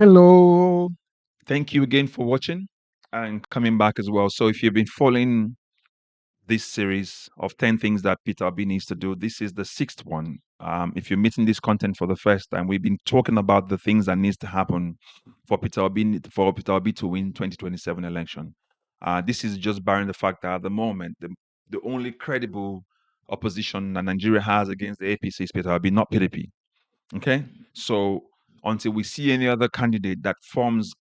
Hello. Thank you again for watching and coming back as well. So, if you've been following this series of 10 things that Peter Obi needs to do, this is the sixth one. If you're meeting this content for the first time, we've been talking about the things that needs to happen for Peter Obi to win 2027 election. This is just barring the fact that at the moment, the only credible opposition that Nigeria has against the APC is Peter Obi, not PDP. Okay. So until we see any other candidate that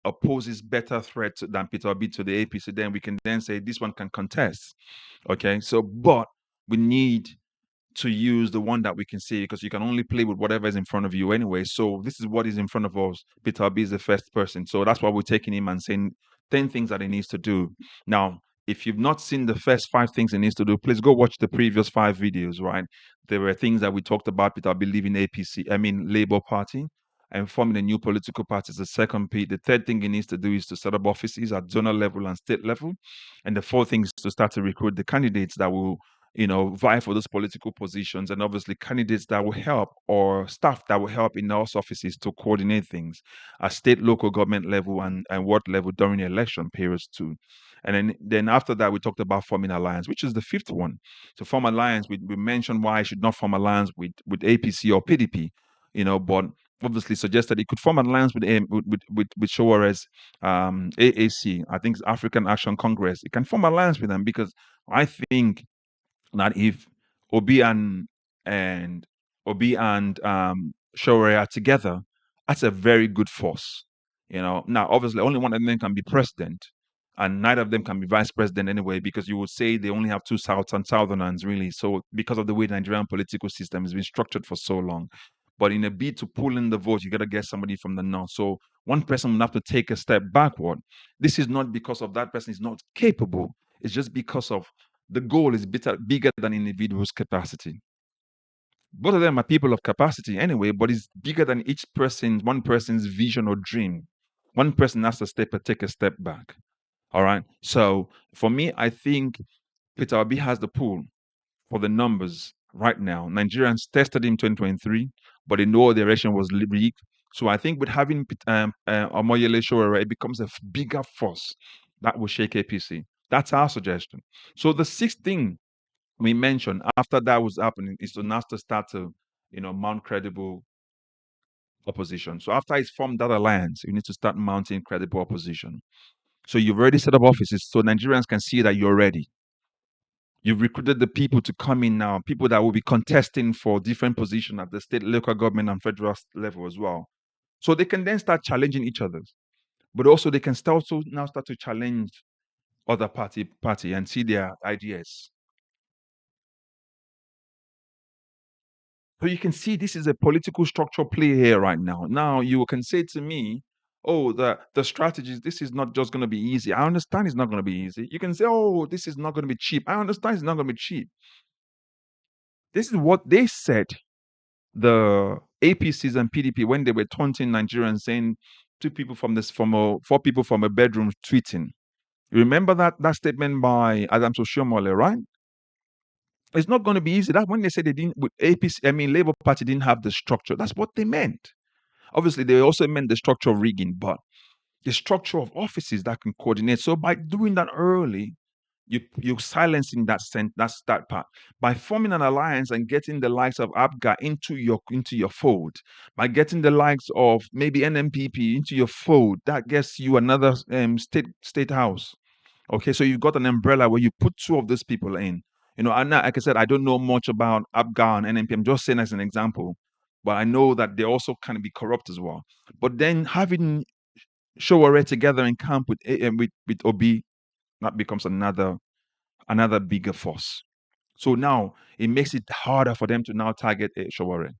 opposes better threat than Peter Obi to the APC, then we can then say this one can contest. Okay. So, but we need to use the one that we can see because you can only play with whatever is in front of you anyway. So this is what is in front of us. Peter Obi is the first person. So that's why we're taking him and saying 10 things that he needs to do. Now, if you've not seen the first 5 things he needs to do, please go watch the previous 5 videos, right? There were things that we talked about, Peter Obi leaving Labour Party and forming a new political party is the second P. The third thing he needs to do is to set up offices at zonal level and state level. And the fourth thing is to start to recruit the candidates that will vie for those political positions, and obviously candidates that will help or staff that will help in those offices to coordinate things at state, local government level and ward level during election periods too. And then after that, we talked about forming alliance, which is the fifth one. To form alliance, we mentioned why I should not form alliance with APC or PDP, but obviously suggested he could form an alliance with Showore's AAC. I think it's African Action Congress. It can form alliance with them because I think that if Obi and Obi and Sowore are together, that's a very good force. Now obviously only one of them can be president, and neither of them can be vice president anyway, because you would say they only have two Souths and Southerners really. So because of the way the Nigerian political system has been structured for so long. But in a bid to pull in the vote, you got to get somebody from the north. So one person will have to take a step backward. This is not because of that person is not capable. It's just because of the goal is bigger than individual's capacity. Both of them are people of capacity anyway, but it's bigger than one person's vision or dream. One person has to take a step back. All right. So for me, I think Peter Obi has the pull for the numbers right now. Nigerians tested him 2023, but they know the election was rigged. So I think with having Omoyele Sowore, it becomes a bigger force that will shake APC. That's our suggestion. So the sixth thing we mentioned after that was happening is to now to start to, mount credible opposition. So after it's formed that alliance, you need to start mounting credible opposition. So you've already set up offices so Nigerians can see that you're ready. You've recruited the people to come in now, people that will be contesting for different positions at the state, local government, and federal level as well. So they can then start challenging each other, but also they can also now start to challenge other party and see their ideas. So you can see this is a political structure play here right now. Now you can say to me, "Oh, the strategies. This is not just going to be easy." I understand it's not going to be easy. You can say, "Oh, this is not going to be cheap." I understand it's not going to be cheap. This is what they said. The APCs and PDP when they were taunting Nigerians, saying four people from a bedroom tweeting. You remember that statement by Adams Oshiomhole, right? It's not going to be easy. That when they said they didn't with APC, Labour Party didn't have the structure. That's what they meant. Obviously, they also meant the structure of rigging, but the structure of offices that can coordinate. So by doing that early, you're silencing that part. By forming an alliance and getting the likes of ABGA into your fold, by getting the likes of maybe NMPP into your fold, that gets you another state house. Okay, so you've got an umbrella where you put two of those people in. And like I said, I don't know much about ABGA and NMP. I'm just saying as an example, but I know that they also can be corrupt as well. But then having Sowore together in camp with Obi, that becomes another bigger force. So now it makes it harder for them to now target Sowore.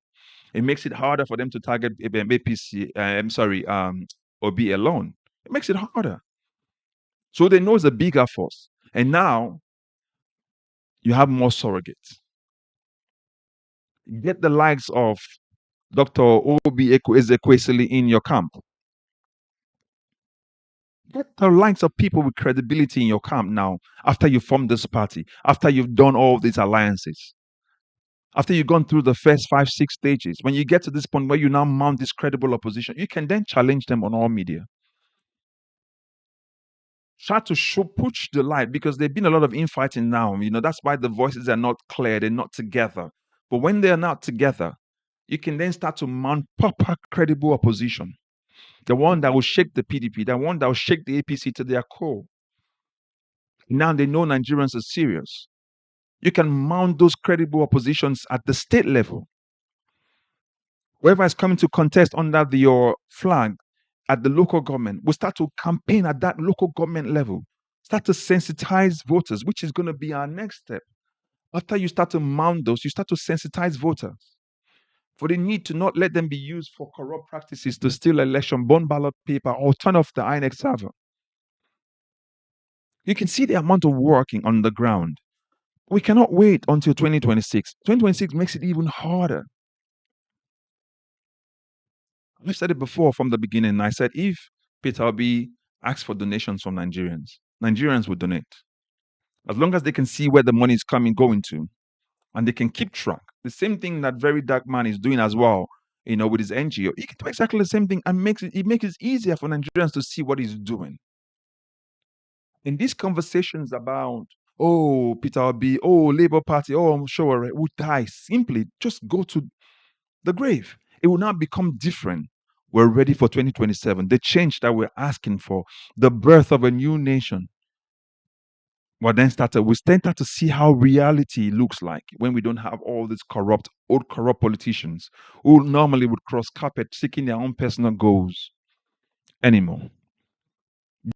It makes it harder for them to target APC. I'm sorry, Obi alone. It makes it harder. So they know it's a bigger force, and now you have more surrogates. Get the likes of Dr. Oby Ezekwesili in your camp. Get the likes of people with credibility in your camp now after you form this party, after you've done all these alliances. After you've gone through the first 5, 6 stages, when you get to this point where you now mount this credible opposition, you can then challenge them on all media. Try to push the light, because there's been a lot of infighting now. That's why the voices are not clear, they're not together. But when they're not together, you can then start to mount proper credible opposition. The one that will shake the PDP, the one that will shake the APC to their core. Now they know Nigerians are serious. You can mount those credible oppositions at the state level. Whoever is coming to contest under your flag at the local government will start to campaign at that local government level. Start to sensitize voters, which is going to be our next step. After you start to mount those, you start to sensitize voters for the need to not let them be used for corrupt practices to steal election, burn ballot paper, or turn off the INEC server. You can see the amount of working on the ground. We cannot wait until 2026. 2026 makes it even harder. I said it before from the beginning. I said if Peter Obi asks for donations from Nigerians, Nigerians will donate. As long as they can see where the money is going to, and they can keep track. The same thing that very dark man is doing as well, with his NGO. He can do exactly the same thing, and makes it easier for Nigerians to see what he's doing. In these conversations about, oh, Peter Obi, oh, Labour Party, oh, Sowore will die, simply just go to the grave. It will now become different. We're ready for 2027, the change that we're asking for, the birth of a new nation. We then start to see how reality looks like when we don't have all these old corrupt politicians who normally would cross carpet seeking their own personal goals anymore.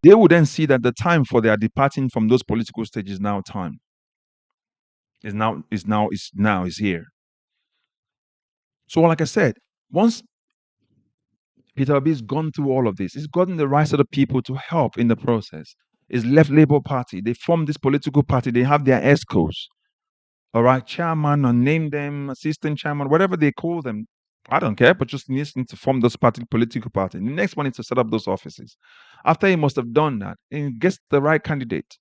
They would then see that the time for their departing from those political stages now time is here. So, like I said, once Peter Obi's gone through all of this, he's gotten the right sort of people to help in the process. He's left Labour Party. They formed this political party. They have their ESCOs. All right, chairman, or name them assistant chairman, whatever they call them. I don't care, but just needs to form those political party. The next one is to set up those offices. After he must have done that, he gets the right candidate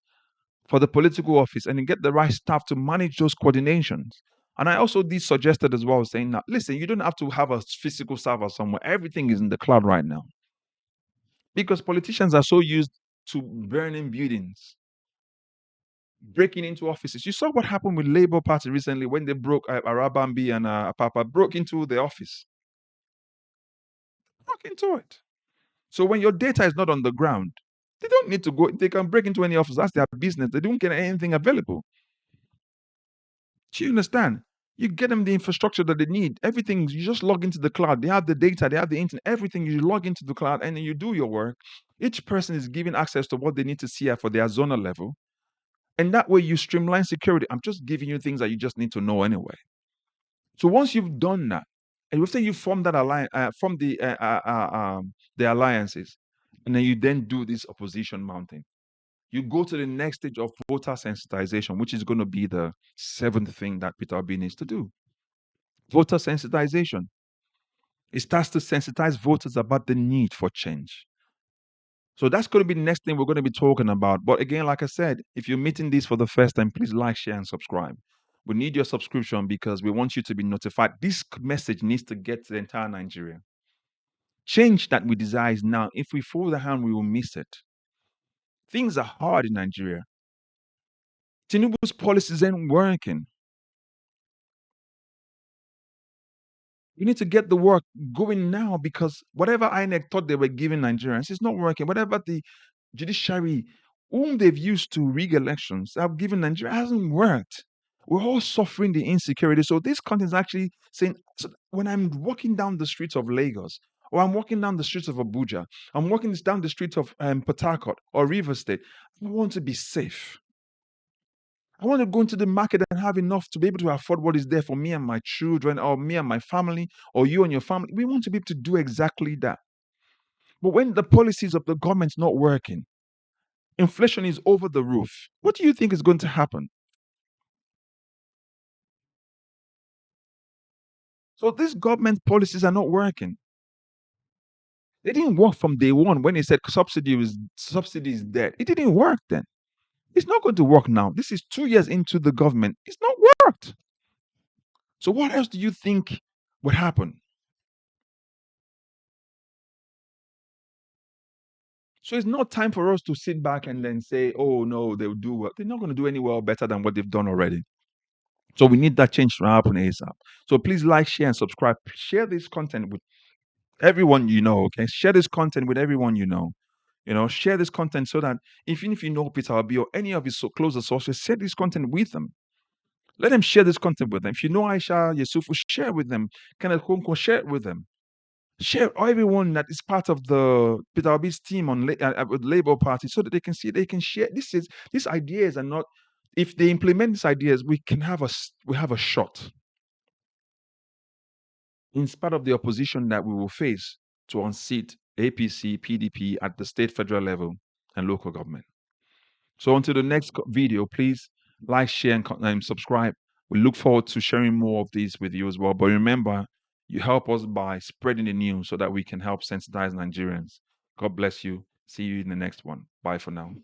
for the political office, and he get the right staff to manage those coordinations. And I also did suggested as well, saying that, listen, you don't have to have a physical server somewhere. Everything is in the cloud right now. Because politicians are so used to burning buildings, breaking into offices. You saw what happened with Labour Party recently when they broke Arabambi and Papa broke into the office. Broke into it. So when your data is not on the ground, they don't need to go. They can break into any office. That's their business. They don't get anything available. Do you understand? You get them the infrastructure that they need. Everything, you just log into the cloud. They have the data, they have the internet, everything. You log into the cloud and then you do your work. Each person is given access to what they need to see for their zonal level. And that way you streamline security. I'm just giving you things that you just need to know anyway. So once you've done that, and after you form that alliance, form the alliances, and then you then do this opposition mounting, you go to the next stage of voter sensitization, which is going to be the seventh thing that Peter Obi needs to do. Voter sensitization. It starts to sensitize voters about the need for change. So that's going to be the next thing we're going to be talking about. But again, like I said, if you're meeting this for the first time, please like, share, and subscribe. We need your subscription because we want you to be notified. This message needs to get to the entire Nigeria. Change that we desire is now. If we fall the hand, we will miss it. Things are hard in Nigeria. Tinubu's policies ain't working. You need to get the work going now because whatever INEC thought they were giving Nigerians is not working. Whatever the judiciary, whom they've used to rig elections, have given Nigeria hasn't worked. We're all suffering the insecurity. So this content is actually saying, so when I'm walking down the streets of Lagos, or I'm walking down the streets of Abuja, I'm walking down the streets of Port Harcourt or River State, I want to be safe. I want to go into the market and have enough to be able to afford what is there for me and my children, or me and my family, or you and your family. We want to be able to do exactly that. But when the policies of the government's not working, inflation is over the roof, what do you think is going to happen? So these government policies are not working. They didn't work from day one when they said subsidy is dead. It didn't work then. It's not going to work now. This is 2 years into the government. It's not worked. So what else do you think would happen? So it's not time for us to sit back and then say, oh no, they'll do well. They're not going to do any well better than what they've done already. So we need that change to happen ASAP. So please like, share, and subscribe. Share this content with everyone you know. Okay. Share this content with everyone you know. Share this content so that even if you know Peter Obi or any of his close associates, share this content with them. Let them share this content with them. If you know Aisha Yusufu, share with them. Kenneth Konko, share it with them. Share everyone that is part of the Peter Obi's team on with Labour Party so that they can see, they can share. These ideas are not. If they implement these ideas, we have a shot in spite of the opposition that we will face to unseat APC, PDP at the state, federal level, and local government. So until the next video, please like, share, and subscribe. We look forward to sharing more of these with you as well. But remember, you help us by spreading the news so that we can help sensitize Nigerians. God bless you. See you in the next one. Bye for now.